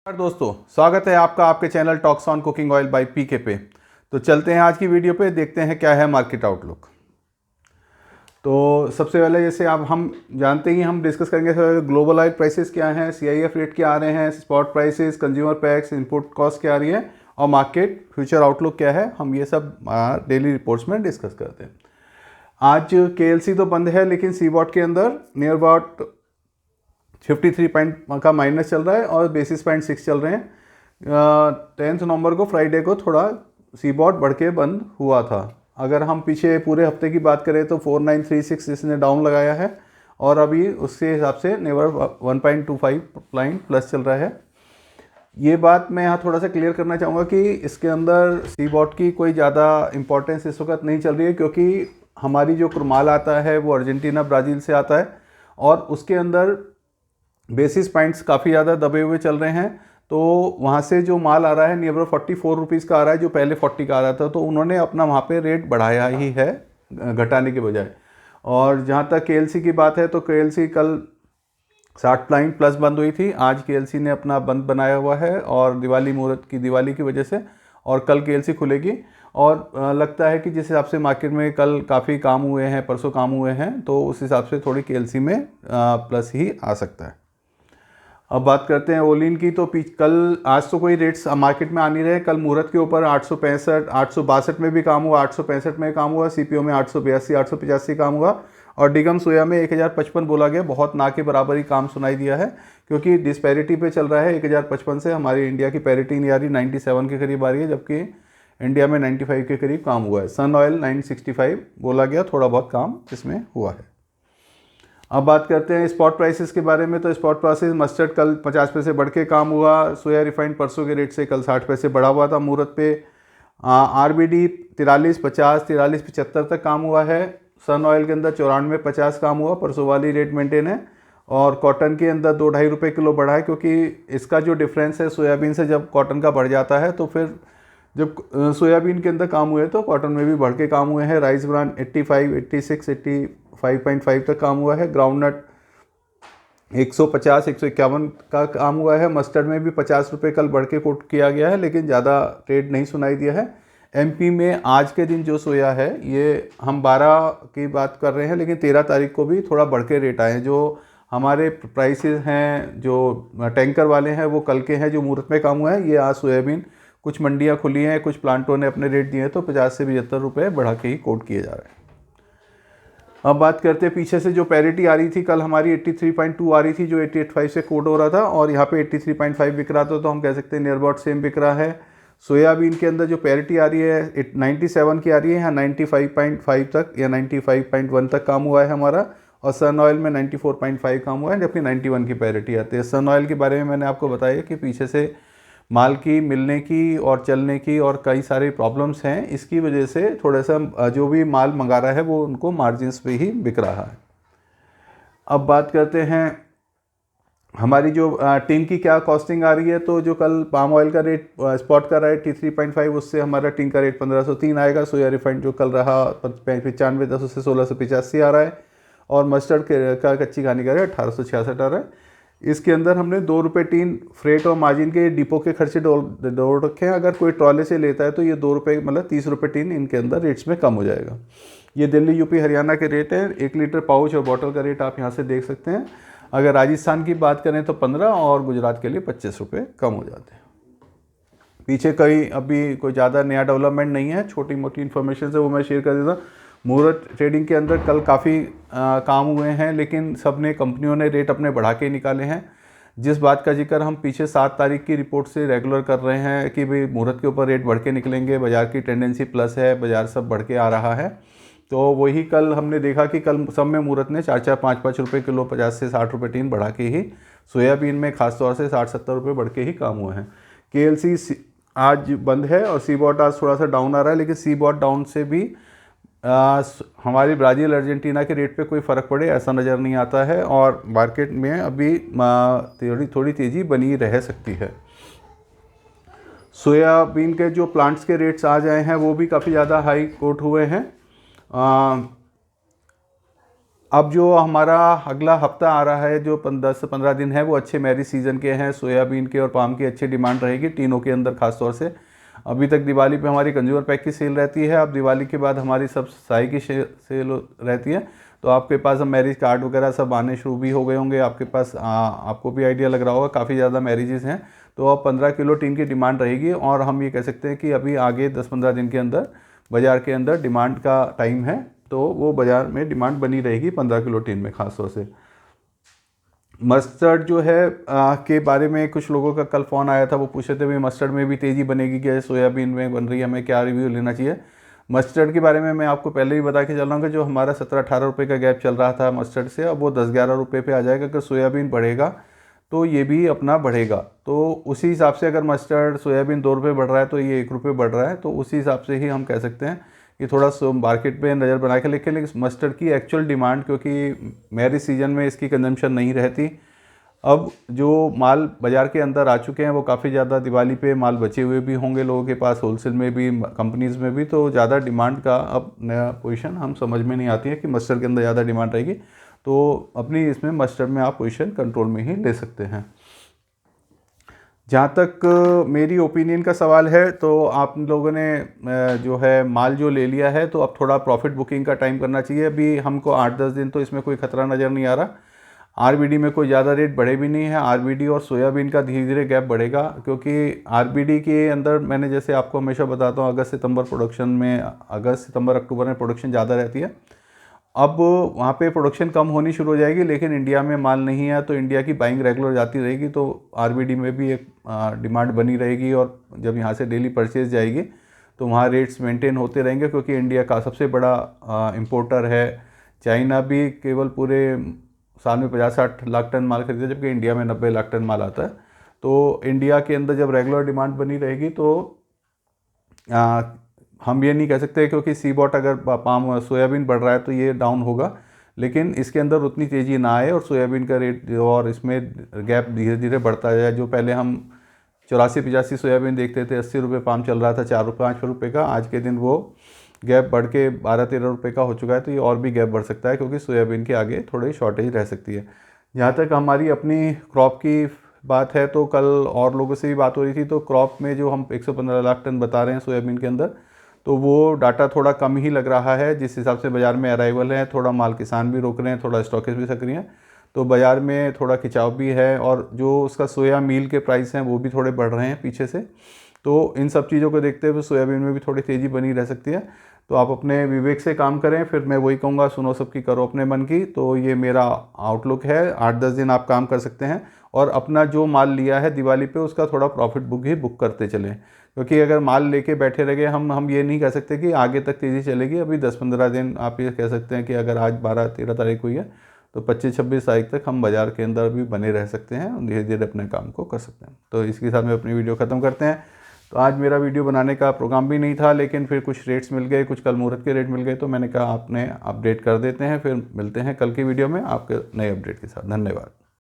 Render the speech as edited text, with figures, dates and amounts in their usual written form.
नमस्कार दोस्तों, स्वागत है आपका आपके channel talks on cooking oil by PK पे। तो चलते हैं आज की वीडियो पे, देखते हैं क्या है मार्केट आउटलुक। तो सबसे पहले जैसे अब हम जानते ही हम डिस्कस करेंगे ग्लोबल ऑयल प्राइसेस क्या हैं, सीआईएफ रेट क्या आ रहे हैं, spot prices, consumer PACS, input cost क्या आ रही है और मार्केट फ्यूचर आउटलुक क्या है। हम ये सब डेली रिपोर्ट्स में डिस्कस करते हैं। आज केएलसी तो बंद है, लेकिन सीबॉट के अंदर नियर अबाउट 53 पॉइंट का माइनस चल रहा है और बेसिस पॉइंट 6 चल रहे हैं। 10 नवंबर को फ्राइडे को थोड़ा सीबॉट बढ़ के बंद हुआ था। अगर हम पीछे पूरे हफ्ते की बात करें तो 4936 इसने डाउन लगाया है और अभी उसके हिसाब से नेवर 1.25 पॉइंट प्लस चल रहा है। ये बात मैं यहाँ थोड़ा सा क्लियर करना चाहूँगा कि इसके अंदर सीबॉट की कोई ज़्यादा इंपॉर्टेंस इस वक्त नहीं चल रही है, क्योंकि हमारी जो माल आता है वो अर्जेंटीना ब्राज़ील से आता है और उसके अंदर बेसिस पॉइंट्स काफ़ी ज़्यादा दबे हुए चल रहे हैं। तो वहाँ से जो माल आ रहा है नियर 44 रुपीज़ का आ रहा है, जो पहले 40 का आ रहा था। तो उन्होंने अपना वहाँ पे रेट बढ़ाया ही है घटाने के बजाय। और जहाँ तक केएलसी की बात है तो केएलसी कल 60 पॉइंट प्लस बंद हुई थी। आज केएलसी ने अपना बंद बनाया हुआ है और दिवाली की वजह से, और कल केएलसी खुलेगी। और लगता है कि जिस हिसाब से मार्केट में कल काफ़ी काम हुए हैं, परसों काम हुए हैं, तो उस हिसाब से थोड़ी केएलसी में प्लस ही आ सकता है। अब बात करते हैं ओलिन की। तो कल आज तो कोई रेट्स मार्केट में आ नहीं रहे। कल मुहूर्त के ऊपर 865 862 में भी काम हुआ, 865 में काम हुआ, सीपीओ में 882 885 काम हुआ और डिगम सोया में 1055 बोला गया। बहुत ना के बराबर ही काम सुनाई दिया है, क्योंकि डिस्पैरिटी पे चल रहा है। 1055 से हमारी इंडिया की पैरिटी नहीं आ रही, 97 के करीब आ रही है, जबकि इंडिया में 95 के करीब काम हुआ है। सन ऑयल 965 बोला गया, थोड़ा बहुत काम इसमें हुआ है। अब बात करते हैं स्पॉट प्राइसेस के बारे में। तो स्पॉट प्राइसेस मस्टर्ड कल 50 पैसे बढ़ के काम हुआ। सोया रिफाइंड परसों के रेट से कल 60 पैसे बढ़ा हुआ था मुहूर्त पे। आरबीडी 43.50 43.75 तक काम हुआ है। सन ऑयल के अंदर 94.50 काम हुआ, परसों वाली रेट मेंटेन है। और कॉटन के अंदर 2-2.5 रुपये किलो बढ़ा है, क्योंकि इसका जो डिफरेंस है सोयाबीन से, जब कॉटन का बढ़ जाता है तो फिर जब सोयाबीन के अंदर काम हुए तो कॉटन में भी बढ़ के काम हुए हैं। राइस ब्रांड 85 86 85.5 तक काम हुआ है। ग्राउंडनट 150 151 का काम हुआ है। मस्टर्ड में भी 50 रुपये कल बढ़ के कोट किया गया है, लेकिन ज़्यादा ट्रेड नहीं सुनाई दिया है। एमपी में आज के दिन जो सोया है, ये हम 12 की बात कर रहे हैं, लेकिन 13 तारीख को भी थोड़ा बढ़ के रेट आए हैं। जो हमारे प्राइसेस हैं जो टैंकर वाले हैं वो कल के हैं, जो मुहूर्त में काम हुआ है। ये आज सोयाबीन कुछ मंडियाँ खुली हैं, कुछ प्लांटों ने अपने रेट दिए हैं, तो 50 से 75 रुपये बढ़ा के ही कोट किए जा रहे हैं। अब बात करते हैं पीछे से जो पैरिटी आ रही थी, कल हमारी 83.2 आ रही थी, जो 88.5 से कोड हो रहा था, और यहाँ पे 83.5 बिक रहा था। तो हम कह सकते हैं नियर अबाउट सेम बिक रहा है। सोयाबीन के अंदर जो पैरिटी आ रही है 97 की आ रही है, यहाँ 95.5 तक या 95.1 तक काम हुआ है हमारा। और सन ऑयल में 94.5 काम हुआ है, जबकि 91 की पैरिटी आती है। सन ऑयल के बारे में मैंने आपको बताया कि पीछे से माल की मिलने की और चलने की और कई सारे प्रॉब्लम्स हैं, इसकी वजह से थोड़ा सा जो भी माल मंगा रहा है वो उनको मार्जिन्स पे ही बिक रहा है। अब बात करते हैं हमारी जो टिन की क्या कॉस्टिंग आ रही है। तो जो कल पाम ऑयल का रेट स्पॉट का रहा है 83.5, उससे हमारा टिन का रेट 1503 आएगा। सोया रिफाइंड जो कल रहा 9510, उससे 1685 आ रहा है। और मस्टर्ड का कच्ची घानी का रेट 1866 आ रहा है। इसके अंदर हमने 2 रुपये टीन फ्रेट और मार्जिन के डिपो के खर्चे जोड़ रखे हैं। अगर कोई ट्रॉले से लेता है तो ये 2 रुपये मतलब 30 रुपये टीन इनके अंदर रेट्स में कम हो जाएगा। ये दिल्ली यूपी हरियाणा के रेट है। 1 लीटर पाउच और बॉटल का रेट आप यहाँ से देख सकते हैं। अगर राजस्थान की बात करें तो 15 और गुजरात के लिए 25 रुपये कम हो जाते हैं। पीछे कहीं अभी कोई ज़्यादा नया डेवलपमेंट नहीं है, छोटी मोटी इन्फॉर्मेशन है वो मैं शेयर कर देता हूँ। मुहूर्त ट्रेडिंग के अंदर कल काफ़ी काम हुए हैं, लेकिन सब ने कंपनियों ने रेट अपने बढ़ा के निकाले हैं। जिस बात का जिक्र हम पीछे 7 तारीख की रिपोर्ट से रेगुलर कर रहे हैं कि भाई मुहूर्त के ऊपर रेट बढ़ के निकलेंगे, बाज़ार की टेंडेंसी प्लस है, बाज़ार सब बढ़ के आ रहा है। तो वही कल हमने देखा कि कल सब में मुहूर्त ने 4-4 5-5 रुपये किलो 50 से 60 रुपये टीन बढ़ा के ही, सोयाबीन में खासतौर से 60-70 रुपये बढ़ के ही काम हुए हैं। केएलसी आज बंद है और सीबॉट आज थोड़ा सा डाउन आ रहा है, लेकिन सीबॉट डाउन से भी हमारी ब्राज़ील अर्जेंटीना के रेट पे कोई फ़र्क पड़े ऐसा नज़र नहीं आता है, और मार्केट में अभी थोड़ी तेज़ी बनी रह सकती है। सोयाबीन के जो प्लांट्स के रेट्स आ जाए हैं वो भी काफ़ी ज़्यादा हाई कोट हुए हैं। अब जो हमारा अगला हफ्ता आ रहा है, जो 10 से 15 दिन है, वो अच्छे मैरिज सीज़न के हैं। सोयाबीन के और पाम की अच्छी डिमांड रहेगी तीनों के अंदर खास तौर से। अभी तक दिवाली पे हमारी कंज्यूमर पैक की सेल रहती है, अब दिवाली के बाद हमारी सब साई की सेल रहती है। तो आपके पास अब मैरिज कार्ड वगैरह सब आने शुरू भी हो गए होंगे आपके पास। आपको भी आइडिया लग रहा होगा, काफ़ी ज़्यादा मैरिजेस हैं। तो अब 15 किलो टीन की डिमांड रहेगी, और हम ये कह सकते हैं कि अभी आगे 10-15 दिन के अंदर बाज़ार के अंदर डिमांड का टाइम है, तो वो बाज़ार में डिमांड बनी रहेगी 15 किलो टीन में खास तौर से। मस्टर्ड जो है के बारे में कुछ लोगों का कल फ़ोन आया था, वो पूछ रहे थे भाई मस्टर्ड में भी तेज़ी बनेगी क्या, सोयाबीन में बन रही है, हमें क्या रिव्यू लेना चाहिए। मस्टर्ड के बारे में मैं आपको पहले ही बता के चल रहा हूँ कि जो हमारा 17-18 रुपये का गैप चल रहा था मस्टर्ड से, अब वो 10-11 रुपये पे आ जाएगा। अगर सोयाबीन बढ़ेगा तो ये भी अपना बढ़ेगा। तो उसी हिसाब से अगर मस्टर्ड सोयाबीन 2 रुपये बढ़ रहा है तो ये 1 रुपये बढ़ रहा है, तो उसी हिसाब से ही हम कह सकते हैं कि थोड़ा मार्केट पे नज़र बना के लिखें। लेकिन मस्टर्ड की एक्चुअल डिमांड, क्योंकि मैरिज सीजन में इसकी कंजम्पशन नहीं रहती, अब जो माल बाज़ार के अंदर आ चुके हैं वो काफ़ी ज़्यादा दिवाली पे माल बचे हुए भी होंगे लोगों के पास, होलसेल में भी, कंपनीज़ में भी। तो ज़्यादा डिमांड का अब नया पोजीशन हम समझ में नहीं आती है कि मस्टर्ड के अंदर ज़्यादा डिमांड रहेगी, तो अपनी इसमें मस्टर्ड में आप पोजीशन कंट्रोल में ही ले सकते हैं। जहाँ तक मेरी ओपिनियन का सवाल है, तो आप लोगों ने जो है माल जो ले लिया है, तो अब थोड़ा प्रॉफिट बुकिंग का टाइम करना चाहिए। अभी हमको 8-10 दिन तो इसमें कोई ख़तरा नज़र नहीं आ रहा। आरबीडी में कोई ज़्यादा रेट बढ़े भी नहीं है। आरबीडी और सोयाबीन का धीरे धीरे गैप बढ़ेगा, क्योंकि आरबीडी के अंदर मैंने जैसे आपको हमेशा बताता हूँ, अगस्त सितंबर अक्टूबर में प्रोडक्शन ज़्यादा रहती है। अब वहाँ पे प्रोडक्शन कम होनी शुरू हो जाएगी, लेकिन इंडिया में माल नहीं है, तो इंडिया की बाइंग रेगुलर जाती रहेगी, तो आरबीडी में भी एक डिमांड बनी रहेगी। और जब यहाँ से डेली परचेज जाएगी तो वहाँ रेट्स मेंटेन होते रहेंगे, क्योंकि इंडिया का सबसे बड़ा इंपोर्टर है। चाइना भी केवल पूरे साल में 50-60 लाख टन माल खरीदता है, जबकि इंडिया में 90 लाख टन माल आता है। तो इंडिया के अंदर जब रेगुलर डिमांड बनी रहेगी, तो हम ये नहीं कह सकते क्योंकि सीबॉट अगर पाम सोयाबीन बढ़ रहा है तो ये डाउन होगा, लेकिन इसके अंदर उतनी तेज़ी ना आए और सोयाबीन का रेट और इसमें गैप धीरे धीरे बढ़ता जाए। जो पहले हम 84-85 सोयाबीन देखते थे, 80 रुपये पाम चल रहा था 4-5 रुपये का, आज के दिन वो गैप बढ़ के 12-13 रुपये का हो चुका है। तो ये और भी गैप बढ़ सकता है, क्योंकि सोयाबीन के आगे थोड़ी शॉर्टेज रह सकती है। जहाँ तक हमारी अपनी क्रॉप की बात है, तो कल और लोगों से भी बात हो रही थी, तो क्रॉप में जो हम 115 लाख टन बता रहे हैं सोयाबीन के अंदर, तो वो डाटा थोड़ा कम ही लग रहा है। जिस हिसाब से बाज़ार में अराइवल है, थोड़ा माल किसान भी रोक रहे हैं, थोड़ा स्टॉकेज भी सक्रिय हैं, तो बाज़ार में थोड़ा खिंचाव भी है। और जो उसका सोया मील के प्राइस हैं वो भी थोड़े बढ़ रहे हैं पीछे से। तो इन सब चीज़ों को देखते हुए सोयाबीन में भी थोड़ी तेज़ी बनी रह सकती है। तो आप अपने विवेक से काम करें। फिर मैं वही कहूँगा, सुनो सबकी करो अपने मन की। तो ये मेरा आउटलुक है। 8-10 दिन आप काम कर सकते हैं, और अपना जो माल लिया है दिवाली पे उसका थोड़ा प्रॉफिट बुक करते चलें, क्योंकि अगर माल लेके बैठे रह गए हम ये नहीं कह सकते कि आगे तक तेज़ी चलेगी। अभी 10-15 दिन आप ये कह सकते हैं कि अगर आज 12-13 तारीख हुई है तो 25-26 तारीख तक हम बाज़ार के अंदर भी बने रह सकते हैं, धीरे धीरे अपने काम को कर सकते हैं। तो इसके साथ में अपनी वीडियो ख़त्म करते हैं। तो आज मेरा वीडियो बनाने का प्रोग्राम भी नहीं था, लेकिन फिर कुछ रेट्स मिल गए, कुछ कल मुहूर्त के रेट मिल गए, तो मैंने कहा आपने अपडेट कर देते हैं। फिर मिलते हैं कल की वीडियो में आपके नए अपडेट के साथ। धन्यवाद।